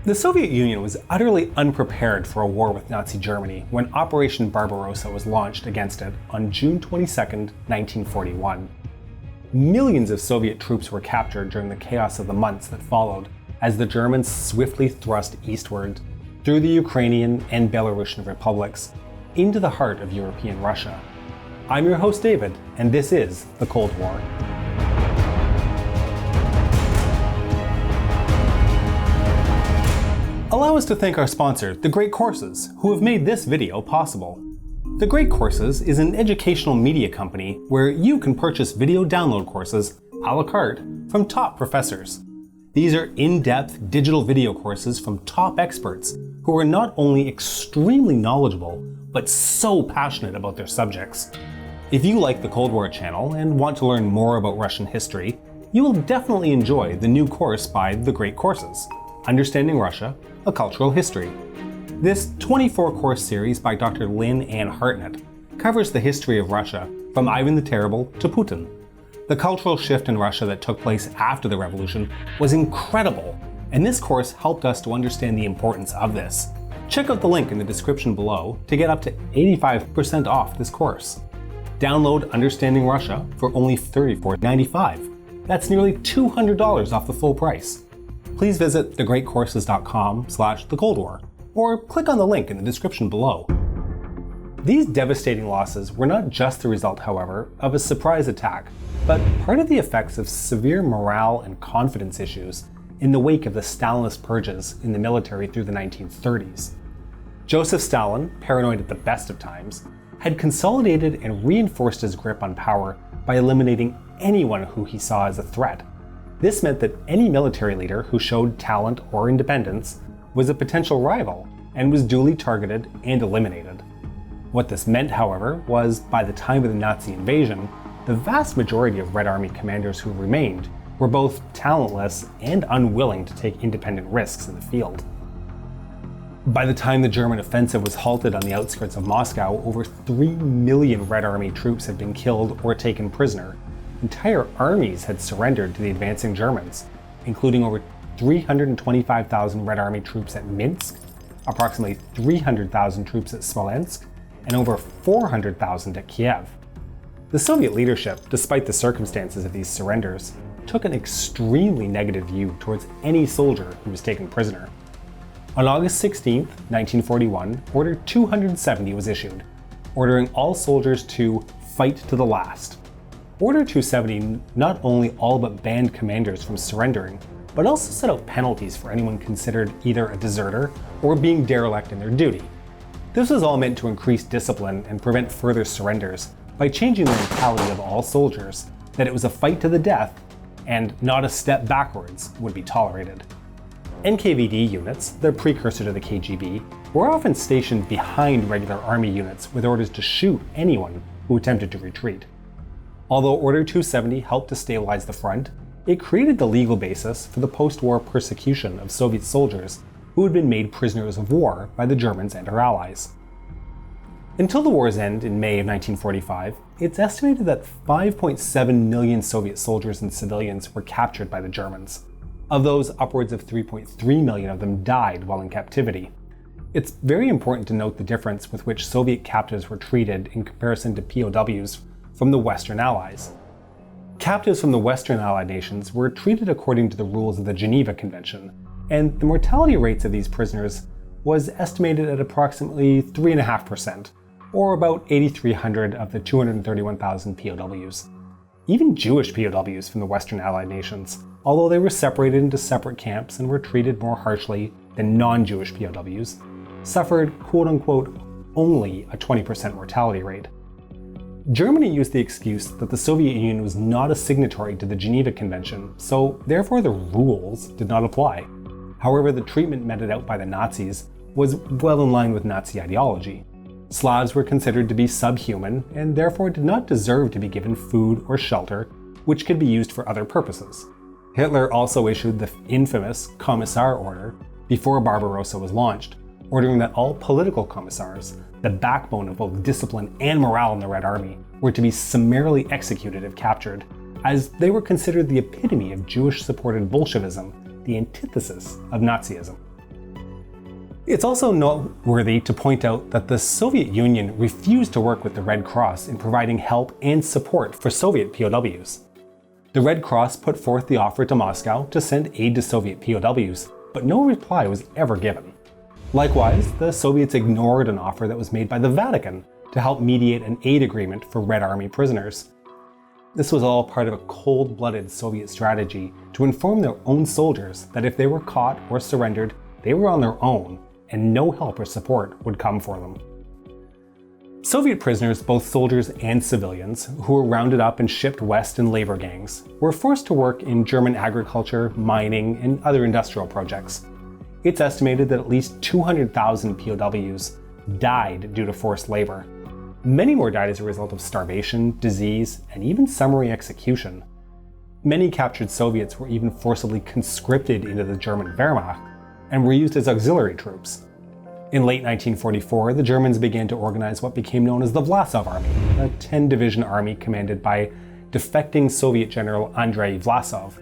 The Soviet Union was utterly unprepared for a war with Nazi Germany when Operation Barbarossa was launched against it on June 22, 1941. Millions of Soviet troops were captured during the chaos of the months that followed as the Germans swiftly thrust eastward through the Ukrainian and Belarusian republics into the heart of European Russia. I'm your host David, and this is The Cold War. Allow us to thank our sponsor, The Great Courses, who have made this video possible. The Great Courses is an educational media company where you can purchase video download courses a la carte from top professors. These are in-depth digital video courses from top experts who are not only extremely knowledgeable, but so passionate about their subjects. If you like the Cold War channel and want to learn more about Russian history, you will definitely enjoy the new course by The Great Courses, Understanding Russia, A Cultural History. This 24-course series by Dr. Lynn Ann Hartnett covers the history of Russia from Ivan the Terrible to Putin. The cultural shift in Russia that took place after the revolution was incredible, and this course helped us to understand the importance of this. Check out the link in the description below to get up to 85% off this course. Download Understanding Russia for only $34.95. That's nearly $200 off the full price. Please visit thegreatcourses.com/thecoldwar or click on the link in the description below. These devastating losses were not just the result, however, of a surprise attack, but part of the effects of severe morale and confidence issues in the wake of the Stalinist purges in the military through the 1930s. Joseph Stalin, paranoid at the best of times, had consolidated and reinforced his grip on power by eliminating anyone who he saw as a threat. This meant that any military leader who showed talent or independence was a potential rival and was duly targeted and eliminated. What this meant, however, was by the time of the Nazi invasion, the vast majority of Red Army commanders who remained were both talentless and unwilling to take independent risks in the field. By the time the German offensive was halted on the outskirts of Moscow, over 3 million Red Army troops had been killed or taken prisoner. Entire armies had surrendered to the advancing Germans, including over 325,000 Red Army troops at Minsk, approximately 300,000 troops at Smolensk, and over 400,000 at Kiev. The Soviet leadership, despite the circumstances of these surrenders, took an extremely negative view towards any soldier who was taken prisoner. On August 16, 1941, Order 270 was issued, ordering all soldiers to fight to the last. Order 270 not only all but banned commanders from surrendering, but also set out penalties for anyone considered either a deserter or being derelict in their duty. This was all meant to increase discipline and prevent further surrenders by changing the mentality of all soldiers that it was a fight to the death and not a step backwards would be tolerated. NKVD units, the precursor to the KGB, were often stationed behind regular army units with orders to shoot anyone who attempted to retreat. Although Order 270 helped to stabilize the front, it created the legal basis for the post-war persecution of Soviet soldiers who had been made prisoners of war by the Germans and their allies. Until the war's end in May of 1945, it's estimated that 5.7 million Soviet soldiers and civilians were captured by the Germans. Of those, upwards of 3.3 million of them died while in captivity. It's very important to note the difference with which Soviet captives were treated in comparison to POWs from the Western Allies. Captives from the Western Allied nations were treated according to the rules of the Geneva Convention, and the mortality rates of these prisoners was estimated at approximately 3.5%, or about 8,300 of the 231,000 POWs. Even Jewish POWs from the Western Allied nations, although they were separated into separate camps and were treated more harshly than non-Jewish POWs, suffered quote-unquote only a 20% mortality rate. Germany used the excuse that the Soviet Union was not a signatory to the Geneva Convention, so therefore the rules did not apply. However, the treatment meted out by the Nazis was well in line with Nazi ideology. Slavs were considered to be subhuman and therefore did not deserve to be given food or shelter, which could be used for other purposes. Hitler also issued the infamous Commissar Order before Barbarossa was launched, ordering that all political commissars, the backbone of both discipline and morale in the Red Army, were to be summarily executed if captured, as they were considered the epitome of Jewish-supported Bolshevism, the antithesis of Nazism. It's also noteworthy to point out that the Soviet Union refused to work with the Red Cross in providing help and support for Soviet POWs. The Red Cross put forth the offer to Moscow to send aid to Soviet POWs, but no reply was ever given. Likewise, the Soviets ignored an offer that was made by the Vatican to help mediate an aid agreement for Red Army prisoners. This was all part of a cold-blooded Soviet strategy to inform their own soldiers that if they were caught or surrendered, they were on their own, and no help or support would come for them. Soviet prisoners, both soldiers and civilians, who were rounded up and shipped west in labor gangs, were forced to work in German agriculture, mining, and other industrial projects. It's estimated that at least 200,000 POWs died due to forced labor. Many more died as a result of starvation, disease, and even summary execution. Many captured Soviets were even forcibly conscripted into the German Wehrmacht and were used as auxiliary troops. In late 1944, the Germans began to organize what became known as the Vlasov Army, a 10-division army commanded by defecting Soviet General Andrei Vlasov,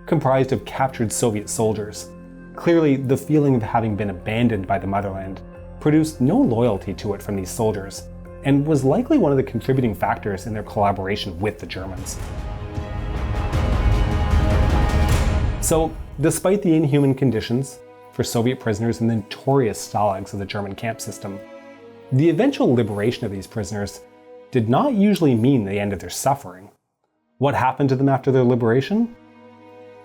comprised of captured Soviet soldiers. Clearly, the feeling of having been abandoned by the motherland produced no loyalty to it from these soldiers, and was likely one of the contributing factors in their collaboration with the Germans. So, despite the inhuman conditions for Soviet prisoners in the notorious stalags of the German camp system, the eventual liberation of these prisoners did not usually mean the end of their suffering. What happened to them after their liberation?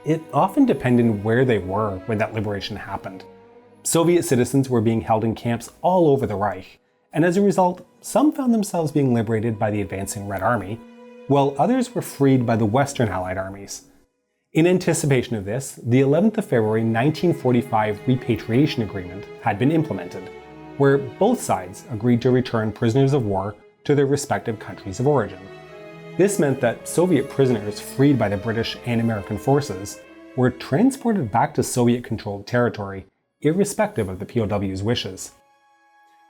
It often depended where they were when that liberation happened. Soviet citizens were being held in camps all over the Reich, and as a result, some found themselves being liberated by the advancing Red Army, while others were freed by the Western Allied armies. In anticipation of this, the 11th of February 1945 Repatriation Agreement had been implemented, where both sides agreed to return prisoners of war to their respective countries of origin. This meant that Soviet prisoners freed by the British and American forces were transported back to Soviet-controlled territory, irrespective of the POW's wishes.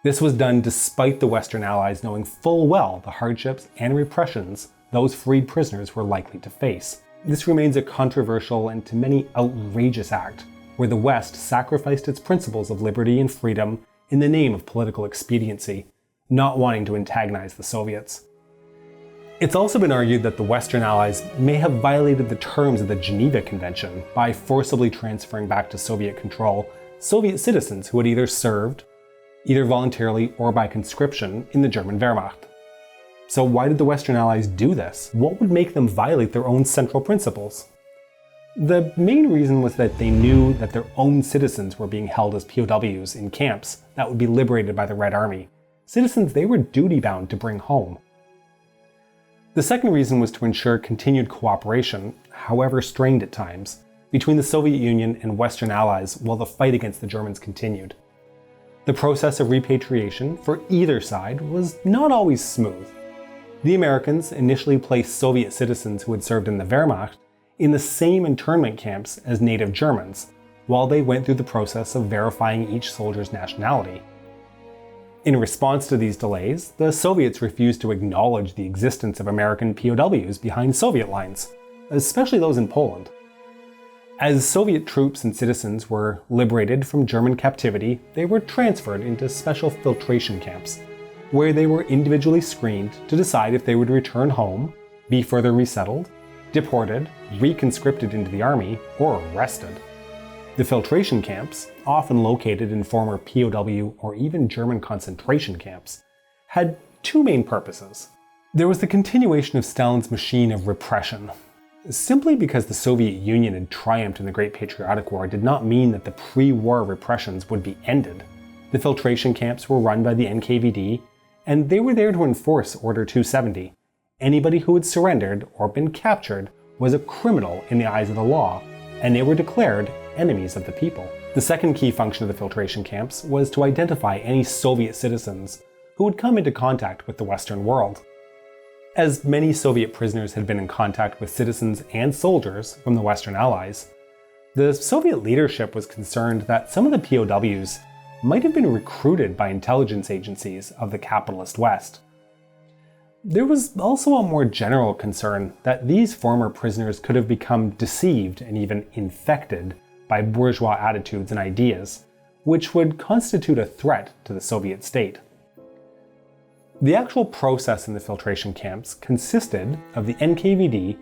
This was done despite the Western Allies knowing full well the hardships and repressions those freed prisoners were likely to face. This remains a controversial and to many outrageous act, where the West sacrificed its principles of liberty and freedom in the name of political expediency, not wanting to antagonize the Soviets. It's also been argued that the Western Allies may have violated the terms of the Geneva Convention by forcibly transferring back to Soviet control Soviet citizens who had either served, either voluntarily or by conscription, in the German Wehrmacht. So why did the Western Allies do this? What would make them violate their own central principles? The main reason was that they knew that their own citizens were being held as POWs in camps that would be liberated by the Red Army, citizens they were duty-bound to bring home. The second reason was to ensure continued cooperation, however strained at times, between the Soviet Union and Western Allies while the fight against the Germans continued. The process of repatriation for either side was not always smooth. The Americans initially placed Soviet citizens who had served in the Wehrmacht in the same internment camps as native Germans, while they went through the process of verifying each soldier's nationality. In response to these delays, the Soviets refused to acknowledge the existence of American POWs behind Soviet lines, especially those in Poland. As Soviet troops and citizens were liberated from German captivity, they were transferred into special filtration camps, where they were individually screened to decide if they would return home, be further resettled, deported, reconscripted into the army, or arrested. The filtration camps, often located in former POW or even German concentration camps, had two main purposes. There was the continuation of Stalin's machine of repression. Simply because the Soviet Union had triumphed in the Great Patriotic War did not mean that the pre-war repressions would be ended. The filtration camps were run by the NKVD, and they were there to enforce Order 270. Anybody who had surrendered or been captured was a criminal in the eyes of the law, and they were declared enemies of the people. The second key function of the filtration camps was to identify any Soviet citizens who would come into contact with the Western world. As many Soviet prisoners had been in contact with citizens and soldiers from the Western Allies, the Soviet leadership was concerned that some of the POWs might have been recruited by intelligence agencies of the capitalist West. There was also a more general concern that these former prisoners could have become deceived and even infected by bourgeois attitudes and ideas, which would constitute a threat to the Soviet state. The actual process in the filtration camps consisted of the NKVD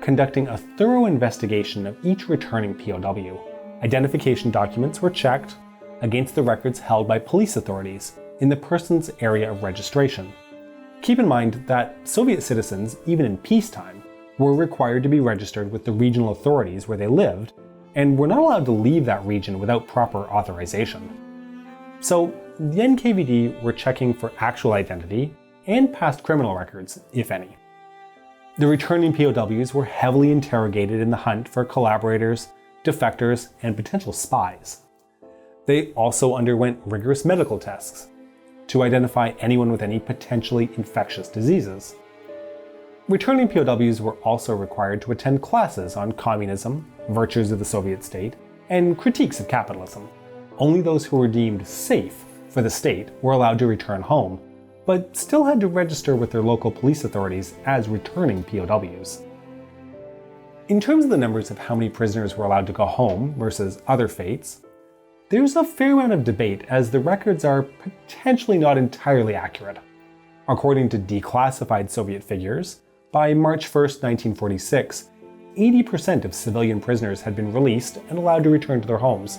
conducting a thorough investigation of each returning POW. Identification documents were checked against the records held by police authorities in the person's area of registration. Keep in mind that Soviet citizens, even in peacetime, were required to be registered with the regional authorities where they lived, and were not allowed to leave that region without proper authorization. So the NKVD were checking for actual identity and past criminal records, if any. The returning POWs were heavily interrogated in the hunt for collaborators, defectors, and potential spies. They also underwent rigorous medical tests to identify anyone with any potentially infectious diseases. Returning POWs were also required to attend classes on communism, virtues of the Soviet state, and critiques of capitalism. Only those who were deemed safe for the state were allowed to return home, but still had to register with their local police authorities as returning POWs. In terms of the numbers of how many prisoners were allowed to go home versus other fates, there's a fair amount of debate as the records are potentially not entirely accurate. According to declassified Soviet figures, by March 1, 1946, 80% of civilian prisoners had been released and allowed to return to their homes,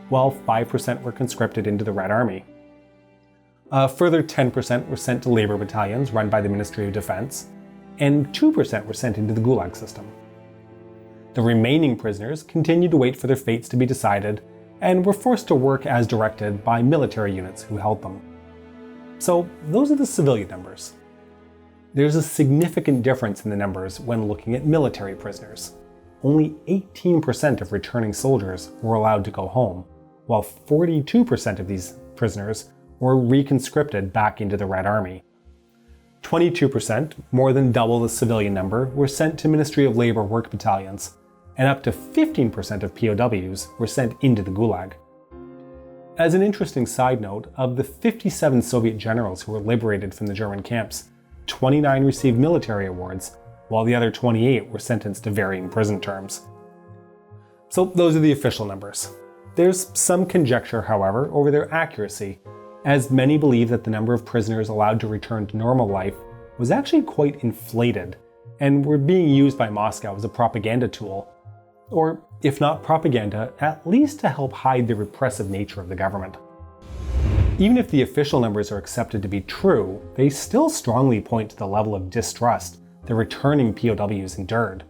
while 5% were conscripted into the Red Army. A further 10% were sent to labor battalions run by the Ministry of Defense, and 2% were sent into the Gulag system. The remaining prisoners continued to wait for their fates to be decided and were forced to work as directed by military units who held them. So those are the civilian numbers. There's a significant difference in the numbers when looking at military prisoners. Only 18% of returning soldiers were allowed to go home, while 42% of these prisoners were reconscripted back into the Red Army. 22%, more than double the civilian number, were sent to Ministry of Labor work battalions, and up to 15% of POWs were sent into the Gulag. As an interesting side note, of the 57 Soviet generals who were liberated from the German camps, 29 received military awards, while the other 28 were sentenced to varying prison terms. So those are the official numbers. There's some conjecture, however, over their accuracy, as many believe that the number of prisoners allowed to return to normal life was actually quite inflated, and were being used by Moscow as a propaganda tool. Or, if not propaganda, at least to help hide the repressive nature of the government. Even if the official numbers are accepted to be true, they still strongly point to the level of distrust the returning POWs endured.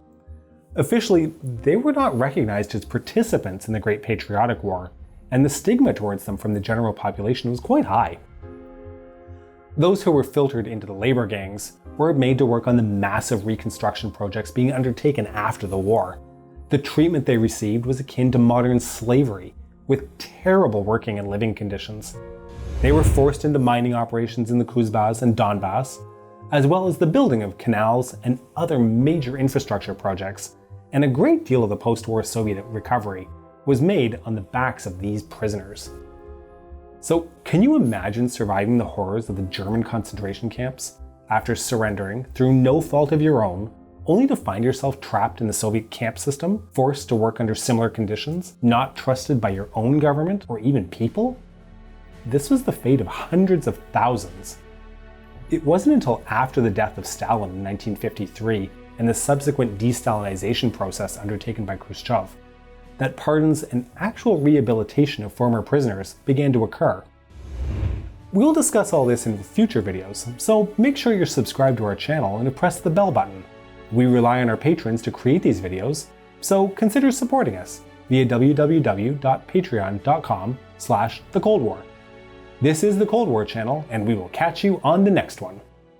Officially, they were not recognized as participants in the Great Patriotic War, and the stigma towards them from the general population was quite high. Those who were filtered into the labor gangs were made to work on the massive reconstruction projects being undertaken after the war. The treatment they received was akin to modern slavery, with terrible working and living conditions. They were forced into mining operations in the Kuzbaz and Donbass, as well as the building of canals and other major infrastructure projects, and a great deal of the post-war Soviet recovery was made on the backs of these prisoners. So, can you imagine surviving the horrors of the German concentration camps after surrendering through no fault of your own, only to find yourself trapped in the Soviet camp system, forced to work under similar conditions, not trusted by your own government or even people? This was the fate of hundreds of thousands. It wasn't until after the death of Stalin in 1953 and the subsequent de-Stalinization process undertaken by Khrushchev that pardons and actual rehabilitation of former prisoners began to occur. We'll discuss all this in future videos, so make sure you're subscribed to our channel and press the bell button. We rely on our patrons to create these videos, so consider supporting us via www.patreon.com/thecoldwar. This is the Cold War channel, and we will catch you on the next one.